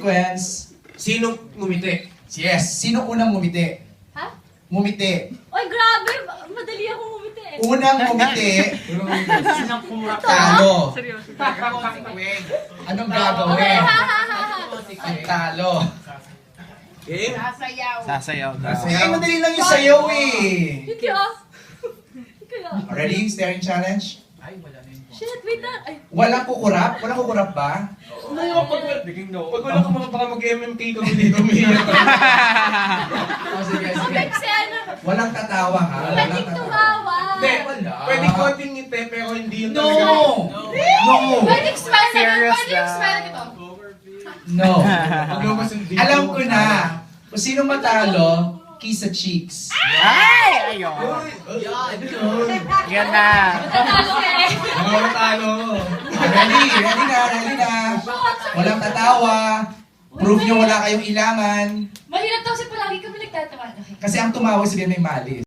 sequence. Sinong ngumiti? Yes, sino unang ngumiti? Ha? Ngumiti. Oy, grabe! Madali ako ngumiti eh. Unang ngumiti, Sinang kumura. talo. Seryoso. Anong Okay, gagawin? ha ha ha ha. Ang talo. Game? Sasayaw daw. Eh, madali lang yung sayaw eh. Hindi ah. Kaya. Ready? Staring challenge? Shit, wait lang. Ay, Walang kukurap? Walang kukurap ba? Pag wala ka mga baka mag-MMK kami dito, umiiyak ka. Oh, sige, okay, kasi ano, Walang tatawa ha? Walang pwedeng tatawa. tumawa. Hindi, Wala. pwede konting ngiti pero hindi yung No! talaga. No! Pwedeng smile na Serious pwedeng na. smile na ito. No! Pag lumabas yung dito. Alam ko na. Kung sino matalo, kiss sa cheeks. Ay! Ayun. Yan na. Natalo ka eh. Mga talo. Ready? Ready na. Walang tatawa. Proof nyo wala kayong ilangan. Mahirap daw kasi palagi kami nagtatawa. Okay. Kasi ang tumawag sabihin may mali.